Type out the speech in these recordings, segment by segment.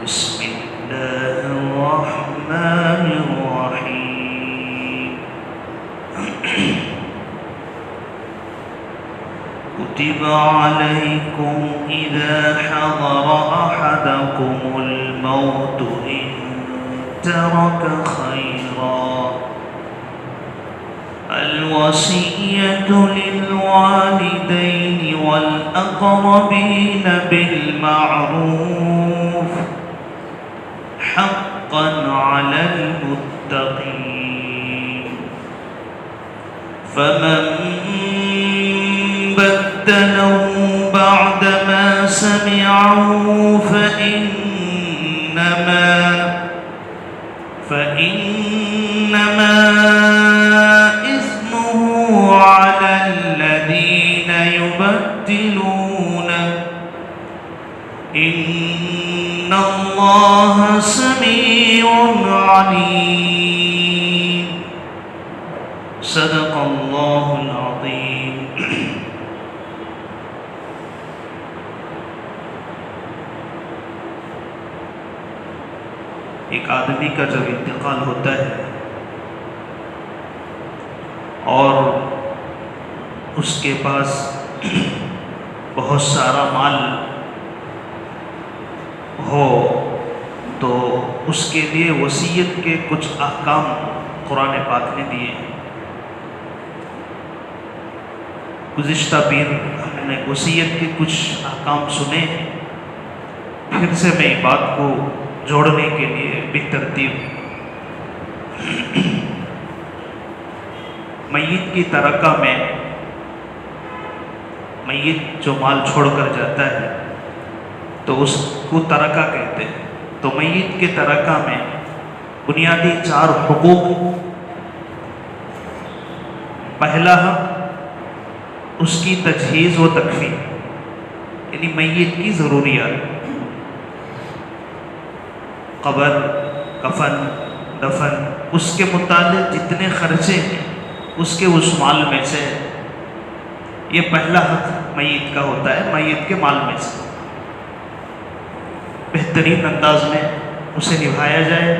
بسم الله الرحمن الرحيم كتب عليكم إذا حضر أحدكم الموت إن ترك خيرا الوصية للوالدين والأقربين بالمعروف حقا على المتقين فمن بدله بعدما سمعه فإنما إثمه على الذين يبدلونه إن الله سميع عليم صدق الله العظيم. ایک آدمی کا جب انتقال ہوتا ہے اور اس کے پاس بہت سارا مال ہو تو اس کے لیے وصیت کے کچھ احکام قرآن پاک نے دیے ہیں. گزشتہ پیر ہم نے وصیت کے کچھ احکام سنے ہیں. پھر سے میں بات کو جوڑنے کے لیے بالترتیب میت کی ترکہ میں میت جو مال چھوڑ کر جاتا ہے تو اس کو ترکہ کہتے ہیں. تو میت کے ترکہ میں بنیادی 4 حقوق. پہلا حق اس کی تجہیز و تکفین یعنی میت کی ضروریات، قبر، کفن، دفن، اس کے متعلق جتنے خرچے ہیں اس مال میں سے یہ پہلا حق میت کا ہوتا ہے. میت کے مال میں سے بہترین انداز میں اسے نبھایا جائے.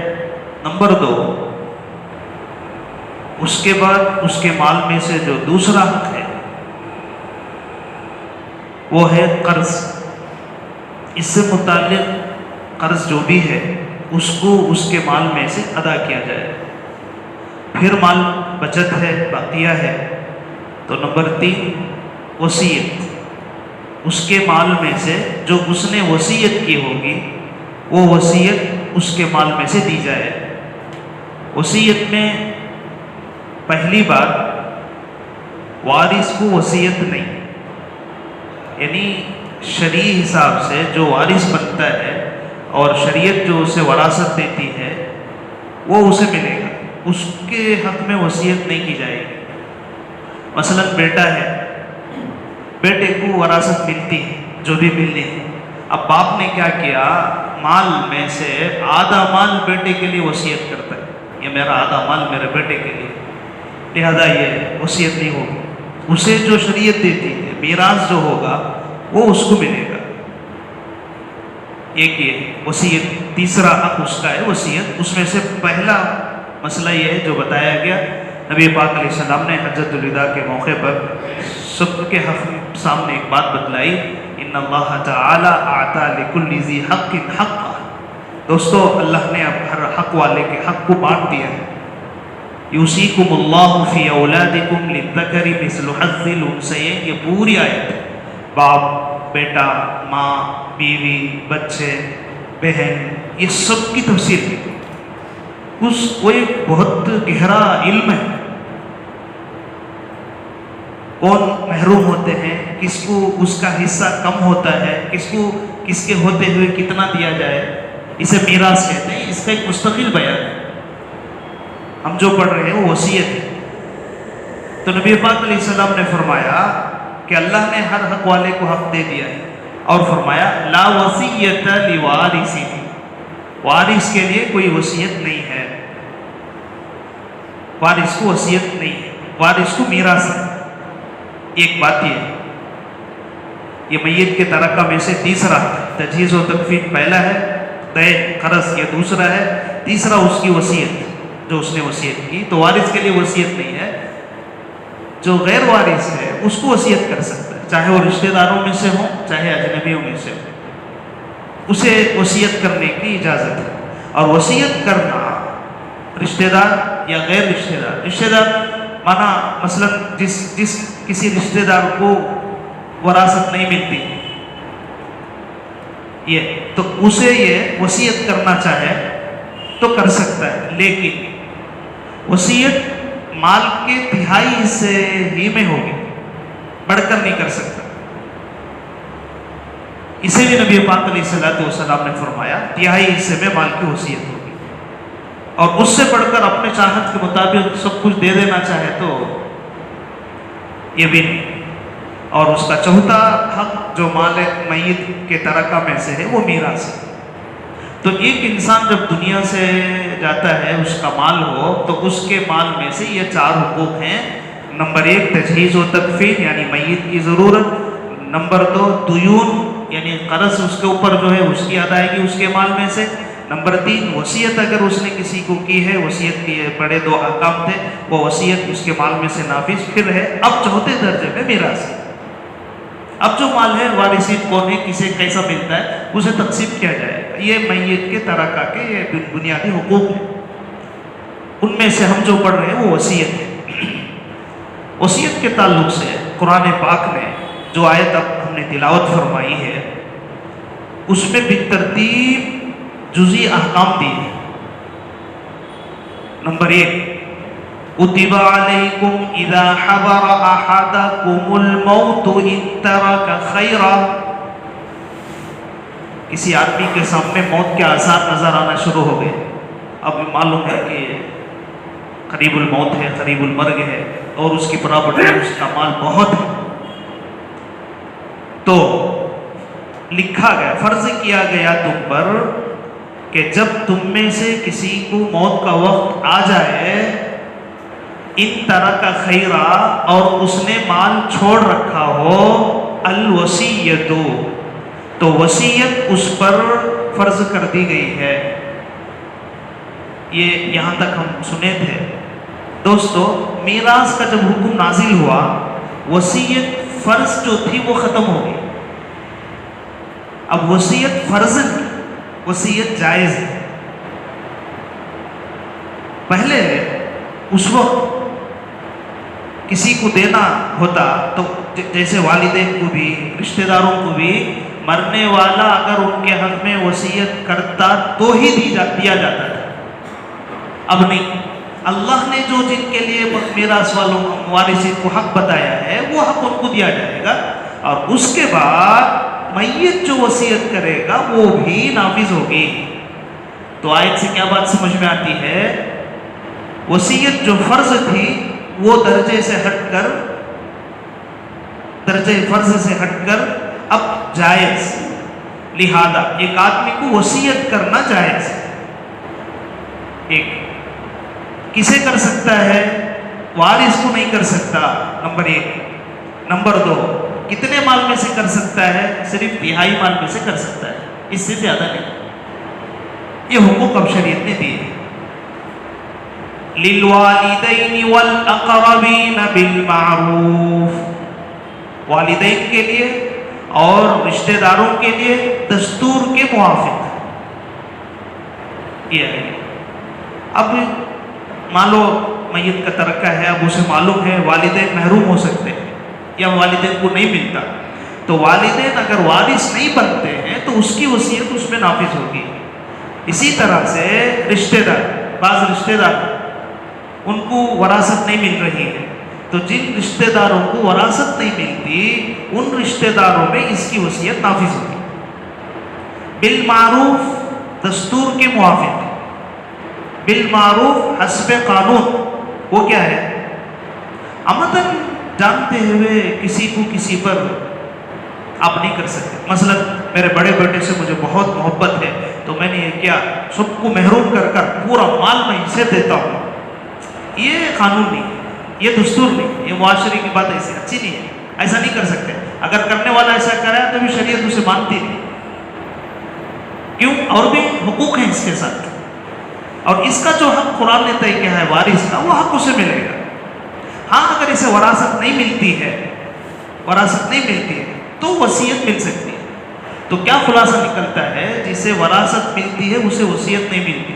نمبر 2، اس کے بعد اس کے مال میں سے جو دوسرا حق ہے وہ ہے قرض. اس سے متعلق قرض جو بھی ہے اس کو اس کے مال میں سے ادا کیا جائے. پھر مال بچت ہے، باقیہ ہے. تو نمبر 3، وصیت. اس کے مال میں سے جو اس نے وصیت کی ہوگی وہ وصیت اس کے مال میں سے دی جائے. وصیت میں پہلی بات وارث کو وصیت نہیں، یعنی شرعی حساب سے جو وارث بنتا ہے اور شریعت جو اسے وراثت دیتی ہے وہ اسے ملے گا. اس کے حق میں وصیت نہیں کی جائے گی. مثلا بیٹا ہے، بیٹے کو وراثت ملتی ہے جو بھی ملنی ہے. اب باپ نے کیا کیا، مال میں سے آدھا مال بیٹے کے لیے وصیت کرتا ہے، یہ میرا آدھا مال میرے بیٹے کے لیے، لہذا یہ وصیت نہیں ہوگی. اسے جو شریعت دیتی ہے میراث جو ہوگا وہ اس کو ملے گا. ایک یہ وصیت. تیسرا حق اس کا ہے وصیت. اس میں سے پہلا مسئلہ یہ ہے جو بتایا گیا، نبی پاک علیہ السلام نے حجۃ الوداع کے موقع پر سب کے حق سامنے ایک بات بتلائی، ان اللہ تعالی اعطى لكل ذی حق حقہ. دوستو اللہ نے اب ہر حق والے کے حق کو بانٹ دیا ہے. یوصیکم اللہ فی اولادکم للذکر مثل حظ الانثیین. یہ پوری آیت ہے. باپ، بیٹا، ماں، بیوی، بچے، بہن، یہ سب کی تفصیل ہے. وہ ایک بہت گہرا علم ہے. کون محروم ہوتے ہیں، کس کو اس کا حصہ کم ہوتا ہے، کس کو کس کے ہوتے ہوئے کتنا دیا جائے، اسے میراث کہتے ہیں. اس کا ایک مستقل بیان ہے. ہم جو پڑھ رہے ہیں وہ وصیت ہے. تو نبی پاک علیہ السلام نے فرمایا کہ اللہ نے ہر حق والے کو حق دے دیا ہے اور فرمایا لا وصیت لوارث. وارث کے لیے کوئی وصیت نہیں ہے. وارث کو وصیت نہیں ہے، وارث کو میراث ہے. ایک بات یہ میت کے ترکہ میں سے تیسرا تجہیز و تکفین پہلا ہے، دین قرض یہ دوسرا ہے. تیسرا اس کی وصیت جو اس نے وصیت کی. تو وارث کے لیے وصیت نہیں ہے. جو غیر وارث ہے اس کو وصیت کر سکتا ہے، چاہے وہ رشتہ داروں میں سے ہوں چاہے اجنبیوں میں سے ہوں، اسے وصیت کرنے کی اجازت ہے. اور وصیت کرنا رشتہ دار یا غیر رشتہ دار مانا مثلا جس کسی رشتہ دار کو وراثت نہیں ملتی یہ تو اسے یہ وصیت کرنا چاہے تو کر سکتا ہے، لیکن وصیت مال کے تہائی حصے ہی میں ہوگی، بڑھ کر نہیں کر سکتا. اسے بھی نبی پاک علیہ الصلوۃ والسلام نے فرمایا تہائی حصے میں مال کی وصیت ہوگی، اور اس سے بڑھ کر اپنے چاہت کے مطابق سب کچھ دے دینا چاہے تو یہ بھی نہیں. اور اس کا چوتھا حق جو مال میت کے ترکہ میں سے ہے وہ میراث ہے. تو ایک انسان جب دنیا سے جاتا ہے اس کا مال ہو تو اس کے مال میں سے یہ 4 حقوق ہیں. نمبر 1 تجہیز و تکفین یعنی میت کی ضرورت. نمبر 2 دیون یعنی قرض اس کے اوپر جو ہے اس کی ادائیگی اس کے مال میں سے. نمبر 3 وصیت اگر اس نے کسی کو کی ہے، وصیت کے بڑے 2 احکام تھے، وہ وصیت اس کے مال میں سے نافذ پھر ہے. اب چوتھے درجے میں میراث. اب جو مال ہے وارثین کون ہے، کسے کیسا ملتا ہے، اسے تقسیم کیا جائے گا. یہ میت کے ترکہ کے یہ بنیادی حقوق ہیں. ان میں سے ہم جو پڑھ رہے ہیں وہ وصیت ہے. وصیت کے تعلق سے قرآن پاک نے جو آیت اب ہم نے تلاوت فرمائی ہے اس میں بالترتیب جزئی احکام دی ہیں. نمبر 1 کتب علیکم اذا حضر احدکم الموت ان ترک خیرا. کسی آدمی کے سامنے موت کے آثار نظر آنا شروع ہو گئے. اب معلوم ہے کہ قریب الموت ہے، قریب المرگ ہے، اور اس کی پراپرٹی اس کا مال بہت ہے. تو لکھا گیا، فرض کیا گیا تم پر کہ جب تم میں سے کسی کو موت کا وقت آ جائے، ان ترک خیرا اور اس نے مال چھوڑ رکھا ہو، الوصیت تو وصیت اس پر فرض کر دی گئی ہے. یہ یہاں تک ہم سنے تھے. دوستو میراث کا جب حکم نازل ہوا وصیت فرض جو تھی وہ ختم ہو گئی. اب وصیت فرض نہیں، وصیت جائز ہے. پہلے اس وقت کسی کو دینا ہوتا تو جیسے والدین کو بھی رشتہ داروں کو بھی مرنے والا اگر ان کے حق میں وصیت کرتا تو ہی دیا جاتا تھا. اب نہیں. اللہ نے جو جن کے لیے میراث والوں وارثین کو حق بتایا ہے وہ حق ان کو دیا جائے گا، اور اس کے بعد میت جو وصیت کرے گا وہ بھی نافذ ہوگی. تو آیت سے کیا بات سمجھ میں آتی ہے؟ وصیت جو فرض تھی وہ درجے سے ہٹ کر، درجے فرض سے ہٹ کر اب جائز. لہذا ایک آدمی کو وصیت کرنا جائز ہے. ایک کسے کر سکتا ہے؟ وارث کو نہیں کر سکتا، نمبر 1. نمبر 2 کتنے مال میں سے کر سکتا ہے؟ صرف تہائی مال میں سے کر سکتا ہے، اس سے زیادہ نہیں. یہ حقوق اب شریعت نے دیے. للوالدین والاقربین بالمعروف، والدین کے لیے اور رشتہ داروں کے لیے دستور کے موافق. یہ ہے. اب مان لو میت کا ترکہ ہے، اب اسے معلوم ہے والدین محروم ہو سکتے ہیں یا والدین کو نہیں ملتا، تو والدین اگر وارث نہیں بنتے ہیں تو اس کی وصیت اس میں نافذ ہوگی. اسی طرح سے رشتہ دار، بعض رشتہ دار ان کو وراثت نہیں مل رہی ہے، تو جن رشتہ داروں کو وراثت نہیں ملتی ان رشتہ داروں میں اس کی وصیت نافذ ہوگی. بالمعروف دستور کے موافق، بالمعروف حسب قانون. وہ کیا ہے؟ عمداً جانتے ہوئے کسی کو کسی پر آپ نہیں کر سکتے. مثلا میرے بڑے بیٹے سے مجھے بہت محبت ہے تو میں نے یہ کیا، سب کو محروم کر کر پورا مال میں اسے دیتا ہوں. یہ قانون نہیں، یہ دستور نہیں، یہ معاشرے کی بات ایسی اچھی نہیں ہے. ایسا نہیں کر سکتے. اگر کرنے والا ایسا کرا تو بھی شریعت اسے مانتی نہیں. کیوں؟ اور بھی حقوق ہیں اس کے ساتھ، اور اس کا جو حق قرآن نے طے کیا ہے وارث کا، وہ حق اسے ملے گا۔ ہاں اگر اسے وراثت نہیں ملتی ہے، تو وصیت مل سکتی ہے۔ تو کیا خلاصہ نکلتا ہے؟ جسے وراثت ملتی ہے اسے وصیت نہیں ملتی،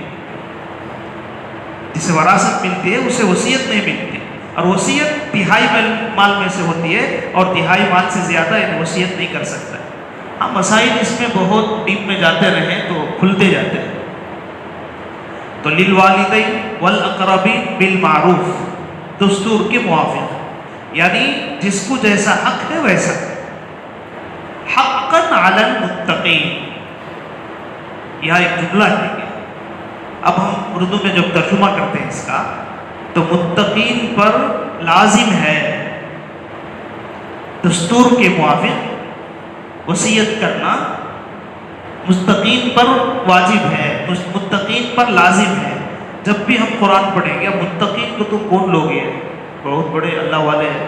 جسے وراثت ملتی ہے اسے وصیت نہیں ملتی، اور وصیت تہائی مال میں سے ہوتی ہے، اور تہائی مال سے زیادہ وصیت نہیں کر سکتا ہے۔ ہاں مسائل اس میں بہت ڈیپ میں جاتے رہیں تو کھلتے جاتے ہیں۔ تو للوالدین والاقربین بالمعروف، دستور کے موافق، یعنی جس کو جیسا حق ہے ویسا۔ حقا علی المتقین، یہاں ایک جملہ ہے کہ اب ہم اردو میں جب ترجمہ کرتے ہیں اس کا، تو متقین پر لازم ہے دستور کے موافق وصیت کرنا، متقین پر واجب ہے، متقین پر لازم ہے۔ جب بھی ہم قرآن پڑھیں گے، متقین کو تو کون لوگ ہیں؟ بہت بڑے اللہ والے ہیں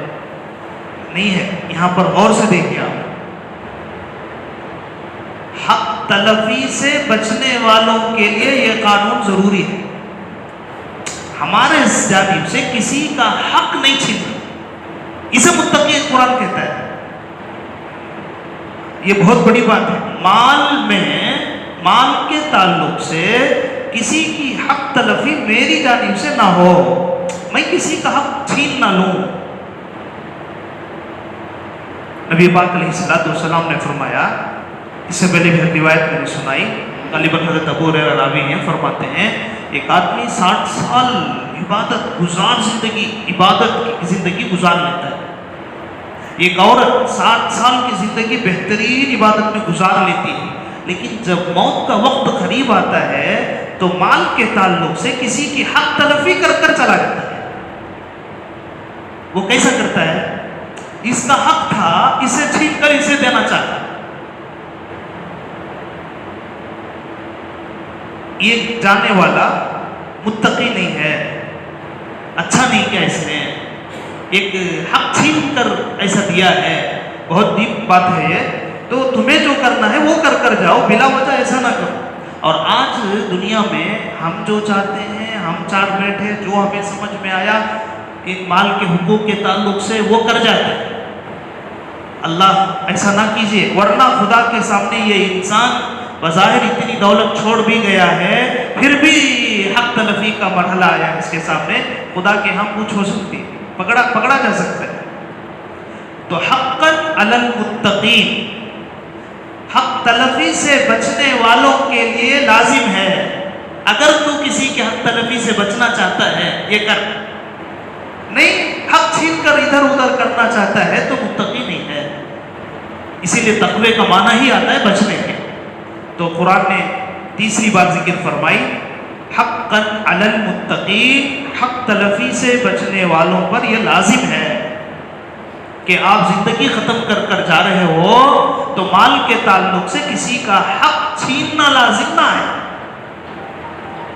نہیں ہے، یہاں پر غور سے دیکھیں آپ، حق تلفی سے بچنے والوں کے لیے یہ قانون ضروری ہے۔ ہمارے جانب سے کسی کا حق نہیں چھیننا، اسے متقی قرآن کہتا ہے۔ یہ بہت بڑی بات ہے۔ مال کے تعلق سے کسی کی حق تلفی میری جانب سے نہ ہو، میں کسی کا حق چھین نہ لوں۔ نبی پاک علیہ السلام نے فرمایا، اس سے پہلے بھی روایت میں نے سنائی، غالباً حضرت ابو ہریرہ راوی ہیں، فرماتے ہیں ایک آدمی 60 سال عبادت کی زندگی گزار لیتا ہے، ایک عورت 60 سال کی زندگی بہترین عبادت میں گزار لیتی ہے، لیکن جب موت کا وقت قریب آتا ہے تو مال کے تعلق سے کسی کی حق تلفی کر چلا جاتا ہے۔ وہ کیسا کرتا ہے؟ اس کا حق تھا، اسے چھین کر اسے دینا چاہتا ہے۔ یہ جانے والا متقی نہیں ہے، اچھا نہیں کیا اس نے، ایک حق چھین کر ایسا دیا ہے۔ بہت ڈیپ بات ہے یہ، تو تمہیں جو کرنا ہے وہ کر جاؤ، بلا وجہ ایسا نہ کرو۔ اور آج دنیا میں ہم جو چاہتے ہیں، ہم چار بیٹھے جو ہمیں سمجھ میں آیا ان مال کے حقوق کے تعلق سے وہ کر جاتے ہیں۔ اللہ ایسا نہ کیجئے، ورنہ خدا کے سامنے یہ انسان بظاہر اتنی دولت چھوڑ بھی گیا ہے، پھر بھی حق تلفی کا مرحلہ آیا اس کے سامنے، خدا کے ہاں پوچھ ہو سکتی، پکڑا جا سکتا ہے۔ تو حقا علی المتقین، حق تلفی سے بچنے والوں کے لیے لازم ہے۔ اگر تو کسی کے حق تلفی سے بچنا چاہتا ہے یہ کر، نہیں حق چھین کر ادھر ادھر کرنا چاہتا ہے تو متقی نہیں ہے۔ اسی لیے تقوی کا معنی ہی آتا ہے بچنے کے۔ تو قرآن نے تیسری بات ذکر فرمائی، حقا علی المتقین، حق تلفی سے بچنے والوں پر یہ لازم ہے کہ آپ زندگی ختم کر جا رہے ہو تو مال کے تعلق سے کسی کا حق چھیننا لازم نہ ہے۔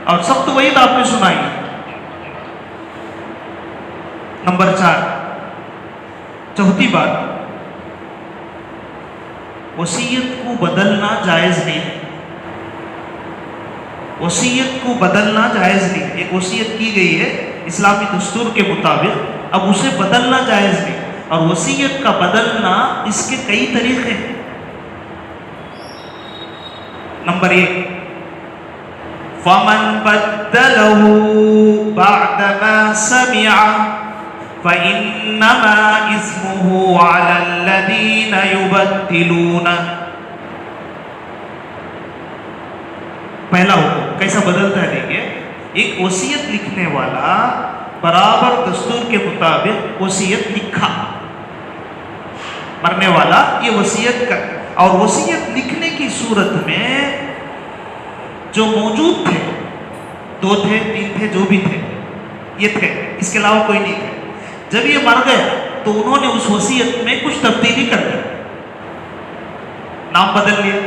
اور سخت وعید آپ نے سنائی۔ نمبر 4، چوتھی بات، وصیت کو بدلنا جائز نہیں ہے۔ وصیت کو بدلنا جائز نہیں ہے۔ ایک وصیت کی گئی ہے اسلامی دستور کے مطابق، اب اسے بدلنا جائز نہیں، اور وصیت کا بدلنا اس کے کئی طریقے ہیں۔ نمبر 1، فَمَن بَدَّلَهُ بَعْدَمَا سَمِعَهُ فَإِنَّمَا إِثْمُهُ عَلَى الَّذِينَ يُبَدِّلُونَهُ۔ پہلا حکم کیسا بدلتا ہے دیکھیے، ایک وصیت لکھنے والا برابر دستور کے مطابق وصیت لکھا، مرنے والا یہ وصیت کر، اور وصیت لکھنے کی صورت میں جو موجود تھے، 2 تھے 3 تھے جو بھی تھے، یہ تھے، اس کے علاوہ کوئی نہیں تھے، جب یہ مر گیا تو انہوں نے اس وصیت میں کچھ تبدیلی کر دی، نام بدل لیا،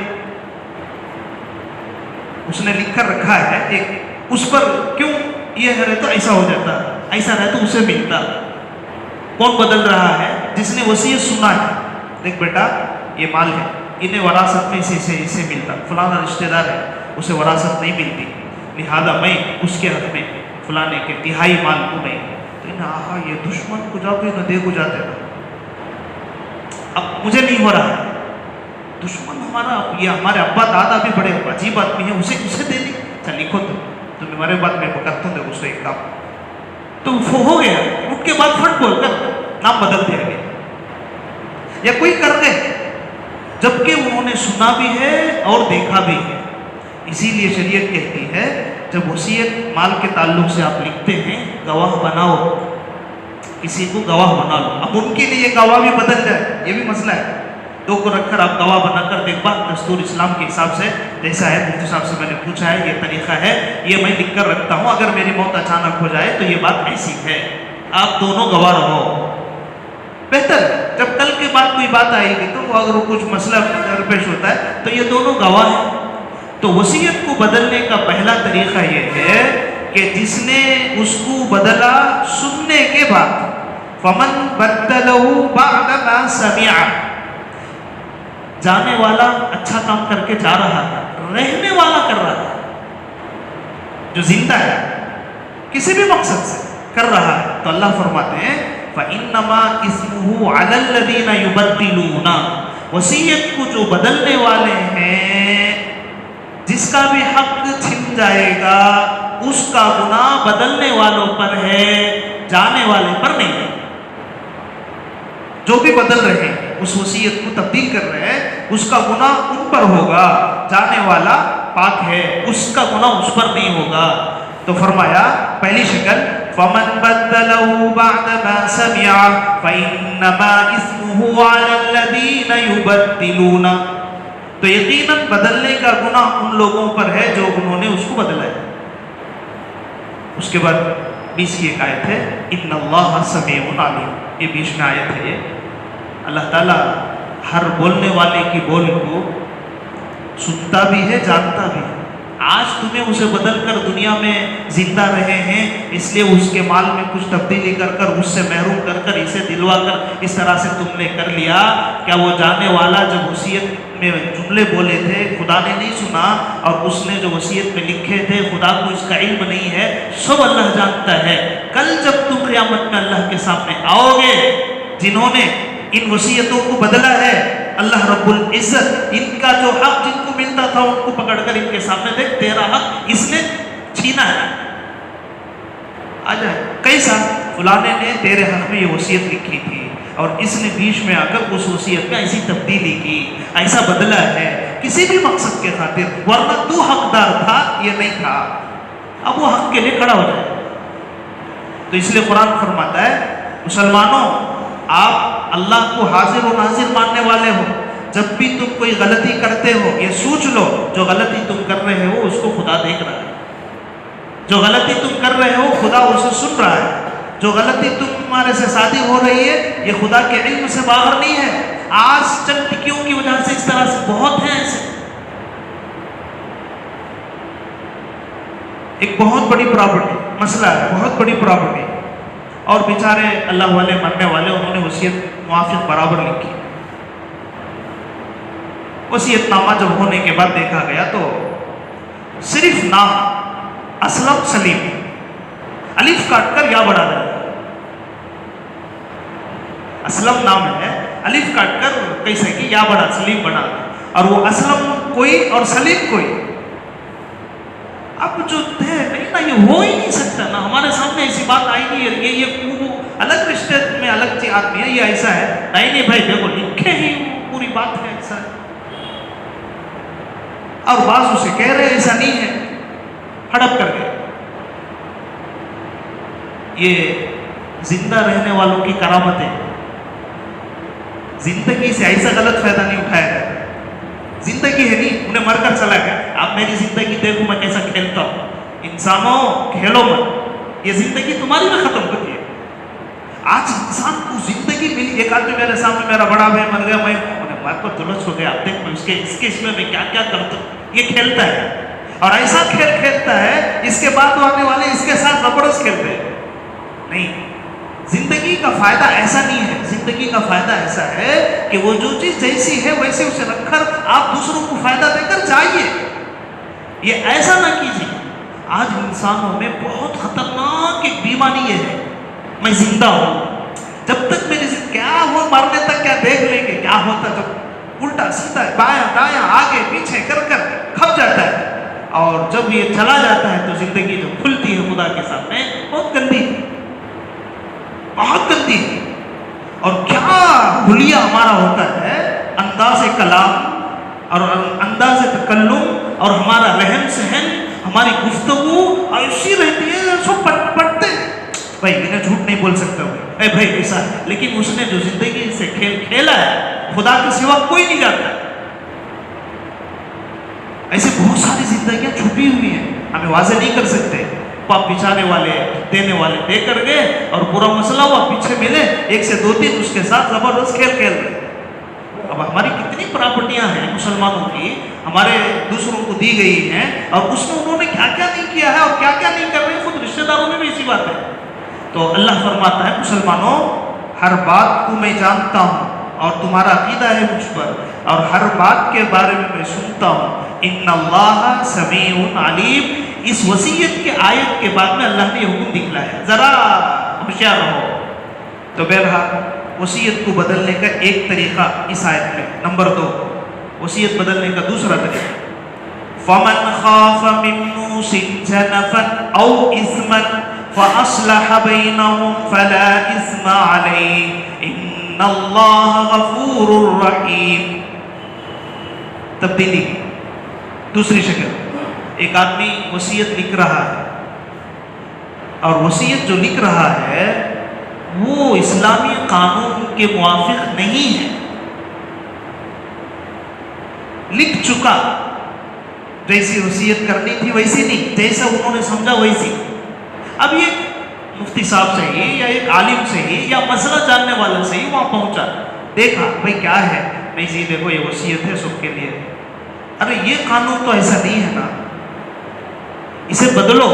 اس نے لکھ کر رکھا ہے ایک، اس پر کیوں یہ ہے تو ایسا ہو جاتا، ایسا رہے تو اسے ملتا۔ کون بدل رہا ہے؟ جس نے وصیت سنا ہے، دیکھ بیٹا یہ مال ہے، انہیں وراثت میں اسے ملتا، فلانا رشتہ دار ہے اسے وراثت نہیں ملتی، لہذا میں اس کے حق میں فلانے کے تہائی مال کو نہیں. تو انہیں یہ دشمن کو جا کے نہ دے کو جاتے نا، اب مجھے نہیں ہو رہا ہے، دشمن ہمارا یہ ہمارے ابا دادا بھی بڑے عجیب آدمی ہیں، اسے دے دی. اچھا لکھو تو تمہارے بات میں کرتا ہوں، دیکھو ایک کام تو ہو گیا. اٹھ کے بعد پھٹ بول کر نام بدل دیا گیا یا کوئی کر گئے، جبکہ انہوں نے سنا بھی ہے اور دیکھا بھی ہے. اسی لیے شریعت کہتی ہے جب وصیت مال کے تعلق سے آپ لکھتے ہیں گواہ بناؤ، کسی کو گواہ بنا لو. اب ان کے لیے گواہ بھی بدل جائے یہ بھی مسئلہ ہے. دو کو رکھ کر آپ گواہ بنا کر دیکھ بات دستور اسلام کے حساب سے جیسا ہے، مفتی صاحب سے میں نے پوچھا ہے یہ طریقہ ہے، یہ میں لکھ کر رکھتا ہوں، اگر میری موت اچانک ہو جائے تو یہ بات ایسی ہے، آپ دونوں گواہ رہو. بہتر ہے جب کل کے بعد کوئی بات آئے گی تو اگر کچھ مسئلہ درپیش ہوتا ہے تو یہ دونوں گواہ ہیں. تو وصیت کو بدلنے کا پہلا طریقہ یہ ہے کہ جس نے اس کو بدلا سننے کے بعد، فمن بدلہ بعد ما سمع، جانے والا اچھا کام کر کے جا رہا ہے، رہنے والا کر رہا ہے، جو زندہ ہے کسی بھی مقصد سے کر رہا ہے، تو اللہ فرماتے ہیں فَإِنَّمَا إِثْمُهُ عَلَى الَّذِينَ يُبَدِّلُونَ، وصیت کو جو بدلنے والے ہیں، جس کا بھی حق چھن جائے گا اس کا گناہ بدلنے والوں پر ہے، جانے والے پر نہیں ہے. جو بھی بدل رہے ہیں اس وصیت کو تبدیل کر رہے ہیں اس کا گناہ ان پر ہوگا، جانے والا پاک ہے اس کا گناہ اس پر نہیں ہوگا. تو فرمایا پہلی شکل فَمَن بَدَّلَهُ بَعْدَ مَا سَمِعَ فَإِنَّمَا إِثْمُهُ عَلَى الَّذِينَ يُبَدِّلُونَ، تو یقیناً بدلنے کا گناہ ان لوگوں پر ہے جو انہوں نے اس کو بدلا ہے. اس کے بعد 20 کی ایک آیت ہے اِنَّ اللَّهَ سَمِيعٌ عَلِيمٌ، یہ 20 میں آیت ہے. یہ اللہ تعالیٰ ہر بولنے والے کی بول کو سنتا بھی ہے، جانتا بھی ہے. آج تمہیں اسے بدل کر دنیا میں زندہ رہے ہیں اس لیے اس کے مال میں کچھ تبدیلی کر کر اس سے محروم کر کر اسے دلوا کر اس طرح سے تم نے کر لیا. کیا وہ جانے والا جب وصیت میں جملے بولے تھے خدا نے نہیں سنا، اور اس نے جو وصیت میں لکھے تھے خدا کو اس کا علم نہیں ہے؟ سب اللہ جانتا ہے. کل جب تم قیامت میں اللہ کے سامنے آؤ گے، جنہوں نے ان وصیتوں کو بدلا ہے، اللہ رب العزت ان کا جو حق جن کو ملتا تھا ان کو پکڑ کر ان کے سامنے دیکھ تیرا حق اس نے چھینا ہے. آ جائے کیسا؟ فلانے نے تیرے حق میں یہ وصیت لکھی تھی اور اس نے بیچ میں آ کر اس وصیت میں ایسی تبدیلی کی، ایسا بدلا ہے کسی بھی مقصد کے خاطر، ورنہ تو حقدار تھا یہ نہیں تھا. اب وہ حق کے لیے کھڑا ہو جائے. تو اس لیے قرآن فرماتا ہے مسلمانوں آپ اللہ کو حاضر و ناظر ماننے والے ہو. جب بھی تم کوئی غلطی کرتے ہو یہ سوچ لو جو غلطی تم کر رہے ہو اس کو خدا دیکھ رہا ہے، جو غلطی تم کر رہے ہو خدا اسے سن رہا ہے، جو غلطی تمہارے سے شادی ہو رہی ہے یہ خدا کے علم سے باہر نہیں ہے. آج چند ٹکیوں کی وجہ سے اس طرح سے بہت ہیں ایسے. ایک بہت بڑی پراپرٹی مسئلہ ہے، بہت بڑی پراپرٹی، اور بیچارے اللہ والے ماننے والے انہوں نے وصیت موافق برابر لکھی. وصیت نامہ جب ہونے کے بعد دیکھا گیا تو صرف نام اسلم سلیم الف کاٹ کر یا بڑھا دیا. اسلم نام ہے، الف کاٹ کر کیسے کہ یا بڑھا سلیم بنا دیا، اور وہ اسلم کوئی اور سلیم کوئی. اب جو تھے نہیں نا یہ ہو ہی نہیں سکتا نا، ہمارے سامنے ایسی بات آئی نہیں ہے، یہ الگ رشتے میں الگ چیز آدمی ہے، یہ ایسا ہے نہیں بھائی دیکھو لکھے ہی پوری بات ہے ایسا ہے. اور بعض اسے کہہ رہے ایسا نہیں ہے، ہڑپ کر گئے. یہ زندہ رہنے والوں کی کرامتیں، زندگی سے ایسا غلط فائدہ نہیں اٹھایا جاتا. زندگی ہے نہیں، انہیں مر کر چلا گیا. آپ میری زندگی دیکھو میں کیسا کھیلتا ہوں. انسانوں کھیلو مت، یہ زندگی تمہاری میں ختم ہوتی ہے. آج انسان کو زندگی ملی. ایک آدمی میرے سامنے میرا بڑا بھائی مر گیا، میں بات پر درست ہو گیا، آپ دیکھ میں اس کے میں کیا کیا کرتا ہوں. یہ کھیلتا ہے اور ایسا کھیل کھیلتا ہے اس کے بعد آنے والے اس کے ساتھ زبردست کھیلتے ہیں. نہیں، زندگی کا فائدہ ایسا نہیں ہے. زندگی کا فائدہ ایسا ہے کہ وہ جو چیز جیسی ہے ویسے اسے رکھ کر آپ دوسروں کو فائدہ دے کر جائیے. یہ ایسا نہ کیجیے. آج انسانوں میں بہت خطرناک ایک بیماری یہ ہے، میں زندہ ہوں، جب تک میری کیا ہو، مرنے تک کیا دیکھ لیں گے کیا ہوتا، جب الٹا سیدھا بایاں دایاں آگے پیچھے کر کر کھپ جاتا ہے. اور جب یہ چلا جاتا ہے تو زندگی جو کھلتی ہے خدا کے سامنے بہت گندی ہے، بہت گندی ہے. اور کیا حلیہ ہمارا ہوتا ہے، انداز کلام اور انداز تکلم اور ہمارا رہن سہن، ہماری گفتگو ایسی رہتی ہے، سب پڑھتے ہیں. بھائی انہیں جھوٹ نہیں بول سکتا اے بھائی ایسا، لیکن اس نے جو زندگی سے کھیل کھیلا ہے خدا کے سوا کوئی نہیں جانتا. ایسے بہت ساری زندگیاں چھپی ہوئی ہیں، ہمیں واضح نہیں کر سکتے. آپ بچانے والے دینے والے دے کر گئے اور پورا مسئلہ ہوا، پیچھے ملے ایک سے دو تین اس کے ساتھ زبردست کھیل کھیل رہے. اب ہماری کتنی پراپرٹیاں ہیں مسلمانوں کی، ہمارے دوسروں کو دی گئی ہیں، اور اس میں انہوں نے کیا کیا نہیں کیا ہے اور کیا کیا نہیں کر رہے. خود رشتہ داروں میں بھی اسی بات ہے. تو اللہ فرماتا ہے مسلمانوں، ہر بات کو میں جانتا ہوں اور تمہارا عقیدہ ہے مجھ پر، اور ہر بات کے بارے میں سنتا ہوں. ان اللہ سمیع علیم. اس وصیت کے آیت کے بعد میں اللہ نے یہ حکم دکھلایا ہے، ذرا ہوشیار رہو. تو بہرحال وصیت کو بدلنے کا ایک طریقہ اس آیت میں. نمبر 2، وصیت بدلنے کا دوسرا طریقہ، فمن خاف من موص جنفا او اثما فاصلح بینہم فلا اثم علیہ ان اللہ غفور رحیم. تبدیلی دوسری شکل، ایک آدمی وصیت لکھ رہا ہے، اور وصیت جو لکھ رہا ہے وہ اسلامی قانون کے موافق نہیں ہے. لکھ چکا، جیسی وصیت کرنی تھی ویسی نہیں، جیسا انہوں نے سمجھا ویسی. اب یہ مفتی صاحب سے ہی یا ایک عالم سے ہی یا مسئلہ جاننے والے سے ہی وہاں پہنچا، دیکھا بھائی کیا ہے، نہیں جی دیکھو یہ وصیت ہے سب کے لیے. ارے یہ قانون تو ایسا نہیں ہے نا، اسے بدلو.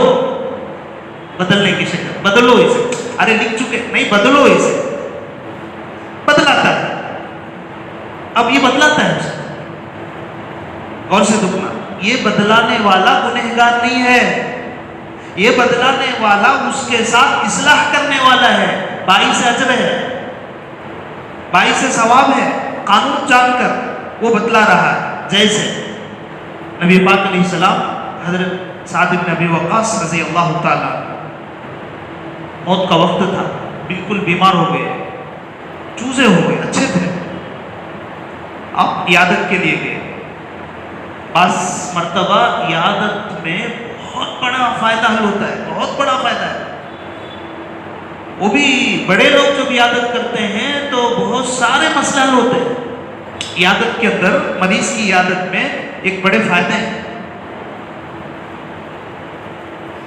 بدلنے کی شکل بدلو اسے. ارے لکھ چکے، نہیں بدلو اسے. بدلاتا ہے، اب یہ بدلاتا ہے اسے. غور سے دکھنا، یہ بدلانے والا گنہگار نہیں ہے، یہ بدلانے والا اس کے ساتھ اصلاح کرنے والا ہے. باعث اجر ہے، باعث ثواب ہے. قانون جان کر وہ بدلا رہا ہے. جیسے نبی پاک علیہ السلام حضرت سعد بن ابی وقاص رضی اللہ تعالیٰ، موت کا وقت تھا، بالکل بیمار ہو گئے، چوزے ہو گئے، اچھے تھے. آپ عیادت کے لیے گئے. بعض مرتبہ عیادت میں بہت بڑا فائدہ حل ہوتا ہے، بہت بڑا فائدہ ہے. وہ بھی بڑے لوگ جب عیادت کرتے ہیں تو بہت سارے مسئلے حل ہوتے ہیں. عیادت کے اندر، مریض کی عیادت میں ایک بڑے فائدے ہیں.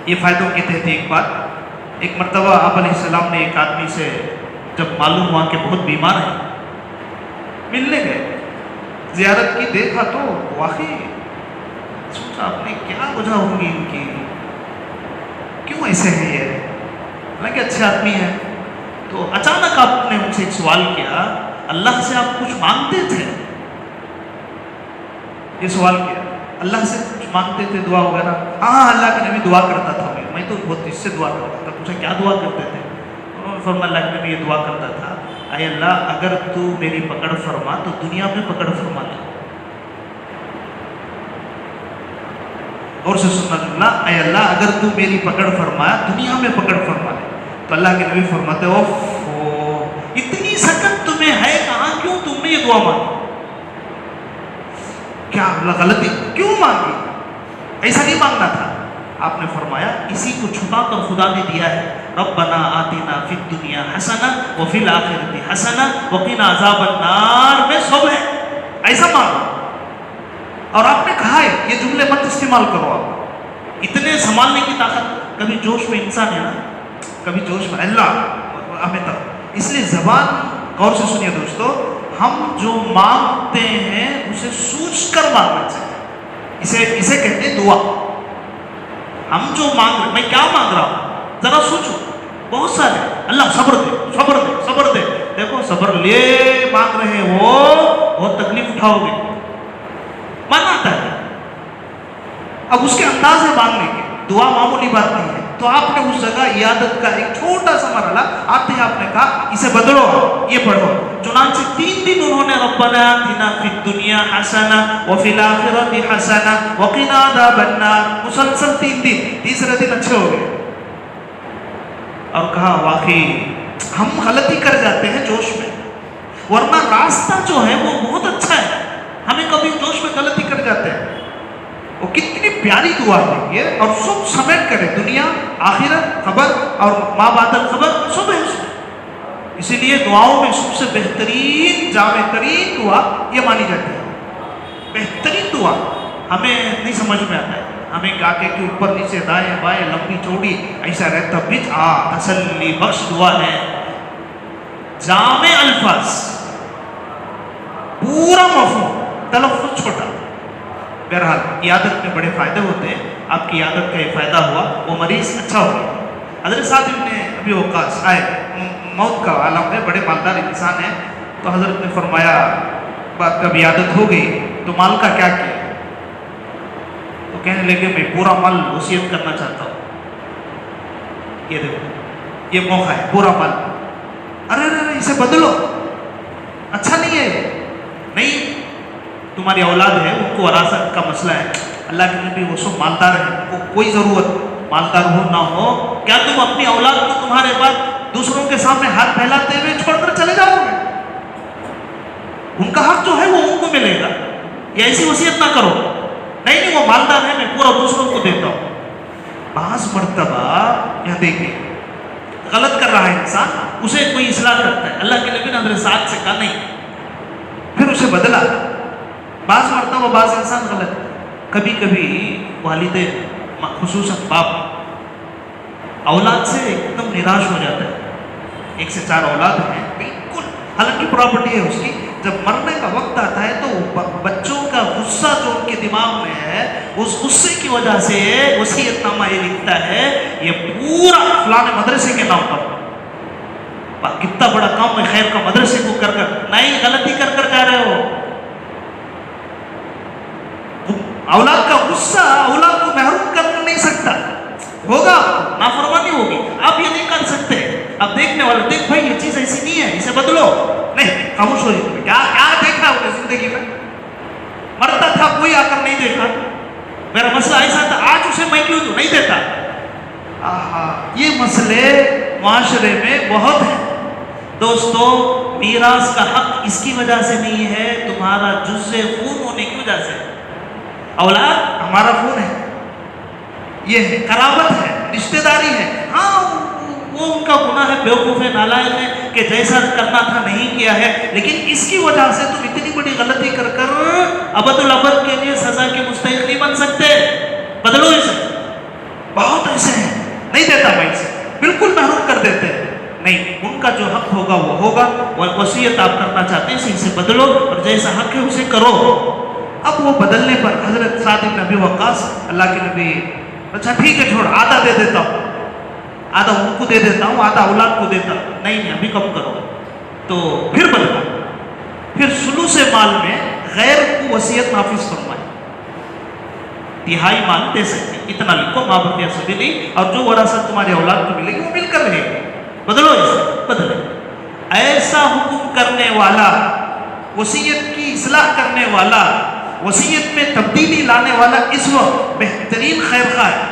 یہ فائدوں کے تحت ایک بات، ایک مرتبہ آپ علیہ السلام نے ایک آدمی سے جب معلوم ہوا کہ بہت بیمار ہے، ملنے گئے، زیارت کی، دیکھا تو واقعی سوچا آپ نے کیا وجہ ہوگی ان کی، کیوں ایسے ہیں یہ، حالانکہ اچھے آدمی ہیں. تو اچانک آپ نے ان سے ایک سوال کیا، اللہ سے آپ کچھ مانگتے تھے؟ یہ سوال کیا، اللہ سے کچھ مانگتے تھے دعا وغیرہ؟ ہاں اللہ کے نبی دعا کرتا تھا، میں تو بہت اس سے دعا کرتا تھا. پوچھا کیا دعا کرتے تھے؟ انہوں نے فرمایا اللہ کے نبی یہ دعا کرتا تھا، اے اللہ اگر تو میری پکڑ فرما تو دنیا میں پکڑ فرما دے. اور سے سننا اللہ، اے اللہ اگر تو میری پکڑ فرمایا دنیا میں پکڑ فرما دے. تو اللہ کے نبی فرماتے اوف، اتنی سکت تمہیں ہے کہاں، کیوں تم نے یہ دعا مانگی؟ کیا غلطی کیوں مانگی؟ ایسا نہیں مانگنا تھا. آپ نے فرمایا اسی کو چھپا کر خدا نے دیا ہے، ربنا آتنا فی الدنیا حسنہ وفی الآخرۃ حسنہ وقنا عذاب النار میں سب ہے، ایسا مانگو. اور آپ نے کہا ہے یہ جملے مت استعمال کرو. آپ اتنے سنبھالنے کی طاقت، کبھی جوش میں انسان ہے نا، کبھی جوش میں اللہ ہمیں تک، اس لیے زبان غور سے سنیے دوستو، ہم جو مانگتے ہیں اسے سوچ کر مانگنا چاہیے. اسے کہتے ہیں دعا. ہم جو مانگ رہے، میں کیا مانگ رہا ہوں ذرا سوچو. بہت سارے اللہ صبر دے صبر دے صبر دے. دیکھو صبر لے مانگ رہے ہو بہت تکلیف اٹھاؤ گے. مانتا ہے اب اس کے انداز ہے مانگنے کے. دعا معمولی بات نہیں ہے. تو آپ نے اس جگہ عیادت کا ایک چھوٹا سا مرحلہ آتے ہی آپ نے کہا اسے بدلو یہ پڑھو. چنانچہ 3 دن انہوں نے ربنا آتنا فی الدنیا حسنہ وفی الآخرۃ حسنہ وقنا عذاب النار مسلسل 3 دن. تیسرے دن اچھے ہو گئے اور کہا واقعی ہم غلطی کر جاتے ہیں جوش میں, ورنہ راستہ جو ہے وہ بہت اچھا ہے. ہمیں کبھی جوش میں غلطی کر جاتے ہیں. وہ کتنی پیاری دعا ہے یہ, اور سب سمیٹ کرے دنیا آخرت خبر اور ما بعد الخبر سب ہے اس میں. اسی لیے دعاؤں میں سب سے بہترین جامع ترین دعا یہ مانی جاتی ہے. بہترین دعا ہمیں نہیں سمجھ میں آتا ہے. ہمیں کیا کہ اوپر نیچے دائیں بائیں لمبی چوڑی ایسا رہتا بچ تسلی بخش دعا ہے. جامع الفاظ پورا مفہوم تلفظ چھوٹا. بہرحال عیادت میں بڑے فائدے ہوتے ہیں. آپ کی عیادت کا یہ فائدہ ہوا, وہ مریض اچھا ہو گیا. حضرت سعد بن ابی وقاص آئے, موت کا عالم ہے, بڑے مالدار انسان ہیں. تو حضرت نے فرمایا بات کب عیادت ہو گئی تو مال کا کیا کیا؟ تو کہنے لگے میں پورا مال وصیت کرنا چاہتا ہوں. یہ دیکھو یہ موقع ہے پورا مال. ارے ارے اسے بدلو, اچھا نہیں ہے. نہیں تمہاری اولاد ہے ان کو وراثت کا مسئلہ ہے. اللہ کے نبی وہ سب مالدار ہیں, ان کو کوئی ضرورت مالدار ہو نہ ہو. کیا تم اپنی اولاد کو تمہارے بعد دوسروں کے سامنے ہاتھ پھیلاتے ہوئے چھوڑ کر چلے جاؤ گے؟ ان کا حق جو ہے وہ ان کو ملے گا. یہ ایسی وصیت نہ کرو. نہیں وہ مالدار ہے میں پورا دوسروں کو دیتا ہوں. بعض مرتبہ یہاں دیکھیں غلط کر رہا ہے انسان, اسے کوئی اصلاح کرتا ہے. اللہ کے نبی نے حضرت سعد سے کہا نہیں, پھر اسے بدلا. بعض مرتبہ بعض انسان غلط. کبھی کبھی والدین خصوصاً باپ اولاد سے ایک دم نراش ہو جاتا ہے. 1 سے 4 اولاد ہیں بالکل, حالانکہ پراپرٹی ہے اس کی. جب مرنے کا وقت آتا ہے تو بچوں کا غصہ جو ان کے دماغ میں ہے, اس غصے کی وجہ سے وصیت نامہ یہ لکھتا ہے یہ پورا فلاں مدرسے کے نام پر. کتنا بڑا کام ہے خیر کا مدرسے کو کر کر, نہیں غلطی کر کر جا رہے ہو. اولاد کا غصہ اولاد کو محروم کر نہیں سکتا. ہوگا نافرمانی ہوگی, آپ یہ نہیں کر سکتے. اب دیکھنے والے دیکھ بھائی یہ چیز ایسی نہیں ہے اسے بدلو. نہیں خاموش ہو جائے. کیا دیکھا انہیں زندگی میں؟ مرتا تھا کوئی آ کر نہیں دیکھا. میرا مسئلہ ایسا تھا آج اسے میں کیوں دوں, نہیں دیتا. یہ مسئلے معاشرے میں بہت ہیں. دوستو میراث کا حق اس کی وجہ سے نہیں ہے, تمہارا جزء خون ہونے کی وجہ سے. اولاد ہمارا خون ہے, یہ قرابت ہے, رشتہ داری ہے. ہاں وہ ان کا گناہ ہے, بیوقوف ہے, نالائق ہے کہ جیسا کرنا تھا نہیں کیا ہے, لیکن اس کی وجہ سے تم اتنی بڑی غلطی کر کر ابد الابد کے لیے سزا کے مستحق نہیں بن سکتے. بدلو اسے. بہت ایسے ہیں نہیں دیتا میں اسے, بالکل محروم کر دیتے ہیں. نہیں, ان کا جو حق ہوگا وہ ہوگا. وصیت آپ کرنا چاہتے ہیں اسے بدلو اور جیسا حق ہے اسے کرو. اب وہ بدلنے پر حضرت سعد بن ابی وقاص اللہ کے نبی, اچھا ٹھیک ہے چھوڑ, آدھا دے دیتا ہوں, آدھا ان کو دے دیتا ہوں, آدھا اولاد کو دیتا ہوں. نہیں ابھی کم کرو. تو پھر بدلا. پھر ثلث مال میں غیر کو وصیت نافذ فرمائی. 1/3 مال دے سکتے, اتنا لکھو ماں بقیہ سبھی نہیں, اور جو وراثت تمہاری اولاد کو ملے گی وہ مل کر رہے گی. بدلو اسے, بدلے. ایسا حکم کرنے والا, وصیت کی اصلاح کرنے والا, وصیت میں تبدیلی لانے والا اس وقت بہترین خیر خواہ ہے,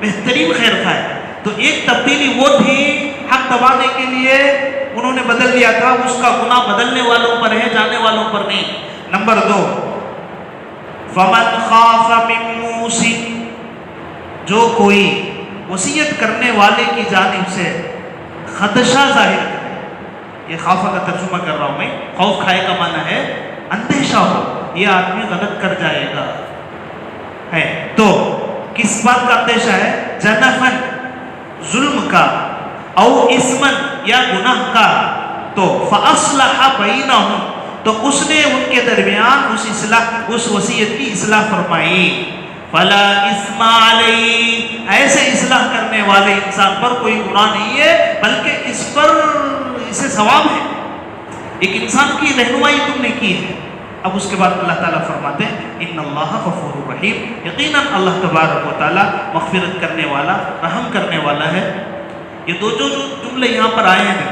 بہترین خیر خواہ ہے. تو ایک تبدیلی وہ تھی حق دبانے کے لیے انہوں نے بدل لیا تھا, اس کا گناہ بدلنے والوں پر ہے, جانے والوں پر نہیں. نمبر 2, فمن خاف من موص, جو کوئی وصیت کرنے والے کی جانب سے خدشہ ظاہر کرے. یہ خوف کا ترجمہ کر رہا ہوں میں, خوف کھائے کا معنی ہے اندیشہ ہو یہ آدمی غلط کر جائے گا ہے. تو کس بات کا اندیشہ ہے؟ جنفن, ظلم کا, او اسمن یا گناہ کا. تو فاصلح بینہم, تو اس نے ان کے درمیان اس وصیت کی اصلاح فرمائی. فلا اسم علیہ، ایسے اصلاح کرنے والے انسان پر کوئی گناہ نہیں ہے، بلکہ اس پر اسے ثواب ہے۔ ایک انسان کی رہنمائی تم نے کی ہے۔ اب اس کے بعد اللہ تعالیٰ فرماتے ہیں ان اللہ غفور رحیم، یقیناً اللہ تبارک و تعالیٰ مغفرت کرنے والا، رحم کرنے والا ہے۔ یہ دو جو جملے یہاں پر آئے ہیں،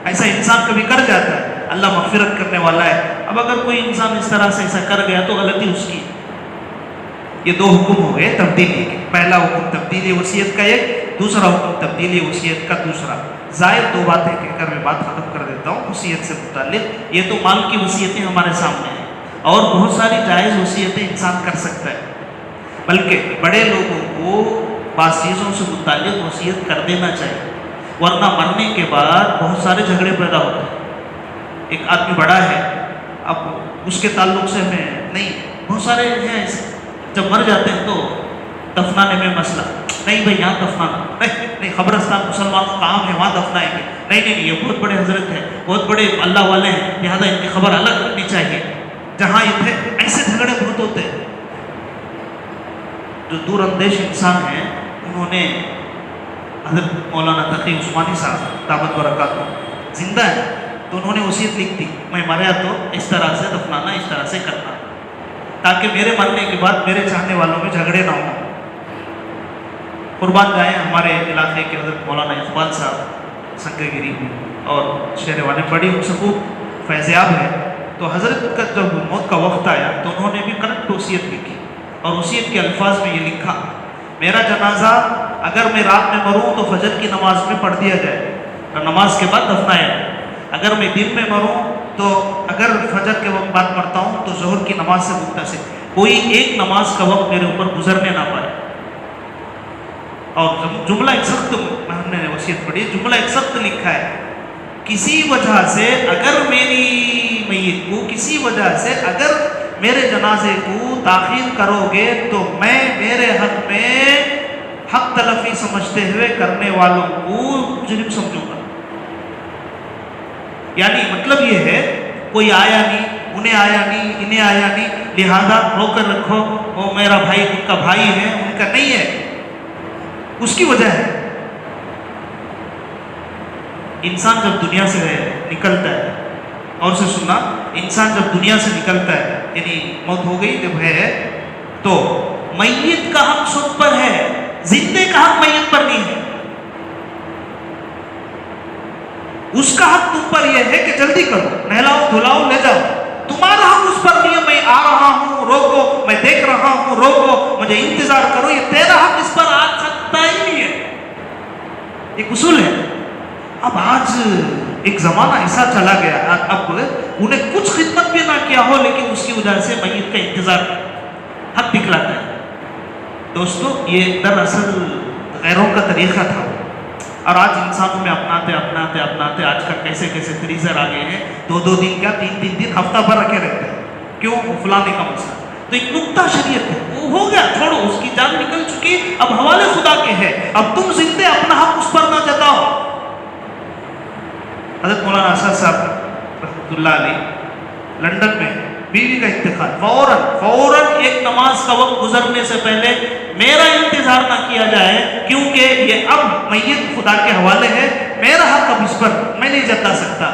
ایسا انسان کبھی کر جاتا ہے، اللہ مغفرت کرنے والا ہے۔ اب اگر کوئی انسان اس طرح سے ایسا کر گیا تو غلطی اس کی۔ یہ دو حکم ہو گئے تبدیلی کے، پہلا حکم تبدیلی وصیت کا ایک، دوسرا حکم تبدیلی وصیت کا دوسرا۔ ظاہر دو باتیں کہہ کر میں بات ختم کر دیتا ہوں وصیت سے متعلق۔ یہ تو مال کی وصیتیں ہمارے سامنے ہیں، اور بہت ساری جائز وصیتیں انسان کر سکتا ہے، بلکہ بڑے لوگوں کو بعض چیزوں سے متعلق وصیت کر دینا چاہیے، ورنہ مرنے کے بعد بہت سارے جھگڑے پیدا ہوتے ہیں۔ ایک آدمی بڑا ہے، اب اس کے تعلق سے میں نہیں، بہت سارے ہیں ایسے، جب مر جاتے ہیں تو دفنانے میں مسئلہ، نہیں بھائی یہاں دفنانا نہیں، قبرستان مسلمانوں کا عام ہے وہاں دفنائیں گے، نہیں یہ بہت بڑے حضرت ہیں، بہت بڑے اللہ والے ہیں، لہٰذا ان کی خبر الگ رکھنی چاہیے۔ جہاں یہ تھے ایسے جھگڑے بہت ہوتے ہیں۔ جو دور اندیش انسان ہیں انہوں نے، حضرت مولانا تقی عثمانی صاحب دامت برکاتہ زندہ ہے، تو انہوں نے وصیت لکھ دی، میں مریا تو اس طرح سے دفنانا، اس طرح سے کرنا، تاکہ میرے مرنے کے بعد میرے چاہنے والوں میں جھگڑے نہ ہوں۔ قربان جائیں ہمارے علاقے کے حضرت مولانا اقبال صاحب سنگگیری اور شہروانے بڑی خوب فیضیاب ہے، تو حضرت کا جب موت کا وقت آیا تو انہوں نے بھی کرنٹ وصیت لکھی، اور وصیت کے الفاظ میں یہ لکھا، میرا جنازہ اگر میں رات میں مروں تو فجر کی نماز میں پڑھ دیا جائے اور نماز کے بعد دفنایا جائے، اگر میں دن میں مروں تو اگر فجر کے وقت بعد مرتا ہوں تو ظہر کی نماز سے متصل کوئی ایک نماز کا وقت میرے اوپر گزرنے نہ پائے۔ اور جملہ ایک سخت، ہم نے وصیت پڑھی، جملہ ایک سخت لکھا ہے، کسی وجہ سے اگر میری میت کو، کسی وجہ سے اگر میرے جنازے کو تاخیر کرو گے تو میں میرے حق میں حق تلفی سمجھتے ہوئے کرنے والوں کو مجرم سمجھوں گا۔ یعنی مطلب یہ ہے کوئی آیا نہیں، انہیں آیا نہیں، انہیں آیا نہیں، لہذا رو کر رکھو، وہ میرا بھائی ان کا بھائی ہے، ان کا نہیں ہے، اس کی وجہ ہے۔ انسان جب دنیا سے نکلتا ہے، اور سے سننا، انسان جب دنیا سے نکلتا ہے یعنی موت ہو گئی جب ہے، تو میت کا حق سب پر ہے، زندے کا حق میت پر نہیں ہے۔ اس کا حق تم پر یہ ہے کہ جلدی کرو، نہلاؤ دھلاؤ لے جاؤ، تمہارا حق اس پر نہیں ہے میں آ رہا ہوں روکو، میں دیکھ رہا ہوں روکو، مجھے انتظار کرو، یہ تیرا حق اس پر آ سکتا ہی نہیں ہے۔ ایک اصول ہے۔ اب آج ایک زمانہ ایسا چلا گیا، اب انہیں کچھ خدمت بھی نہ کیا ہو لیکن اس کی وجہ سے میت کا انتظار حق دکھلاتا ہے۔ دوستو یہ دراصل غیروں کا طریقہ تھا، اور آج انسانوں میں اپناتے آج کل کیسے فریزر آ گئے ہیں، 2 دن کیا 3 دن ہفتہ بھر رکھے رہتے ہیں، کیوں؟ فلانے کا مسئلہ۔ تو ایک نکتہ شریعت ہے، وہ ہو گیا، چھوڑو، اس کی جان نکل چکی، اب حوالے خدا کے ہے، اب تم زندے اپنا حق اس پر نہ جتاؤ۔ حضرت مولانا اسد صاحب رحمۃ اللہ علیہ لندن میں بیوی کا انتقال، فوراً ایک نماز کا وقت گزرنے سے پہلے میرا انتظار نہ کیا جائے، کیونکہ یہ اب میت خدا کے حوالے ہے، میرا حق اب اس پر میں نہیں جتا سکتا۔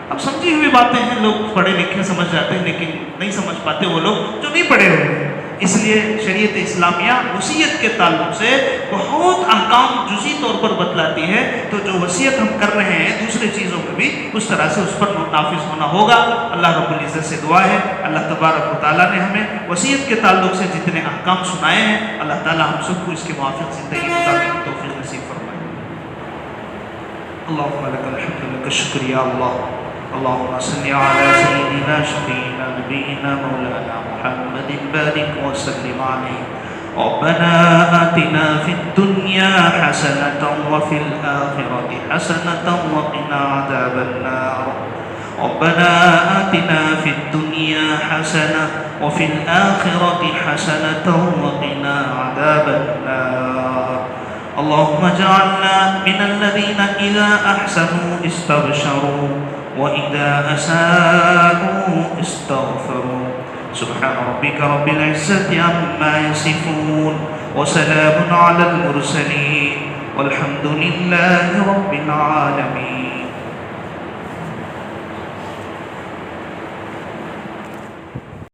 اب سمجھی ہوئی باتیں ہیں، لوگ پڑھے لکھے سمجھ جاتے ہیں، لیکن نہیں سمجھ پاتے وہ لوگ جو نہیں پڑھے ہوئے ہیں۔ اس لیے شریعت اسلامیہ وصیت کے تعلق سے بہت احکام جزئی طور پر بتلاتی ہے، تو جو وصیت ہم کر رہے ہیں دوسرے چیزوں میں بھی اس طرح سے اس پر نافذ ہونا ہوگا۔ اللہ رب العزت سے دعا ہے، اللہ تبارک و تعالیٰ نے ہمیں وصیت کے تعلق سے جتنے احکام سنائے ہیں، اللہ تعالیٰ ہم سب کو اس کے موافق زندگی گزارنے کی توفیق نصیب فرمائے۔ اللہم لک الحمد لک الشکر یا اللہ، اللهم صل على سيدنا شفيعنا نبينا مولانا محمد بارك وسلم عليه ربنا آتنا في الدنيا حسنة وفي الآخرة حسنة وقنا عذاب النار ربنا آتنا في الدنيا حسنة وفي الآخرة حسنة وقنا عذاب النار اللهم اجعلنا من الذين إذا أحسنوا استبشروا وإذا أساءوا استغفروا سبحان ربك رب العزة عما يصفون وسلام على المرسلين والحمد لله رب العالمين.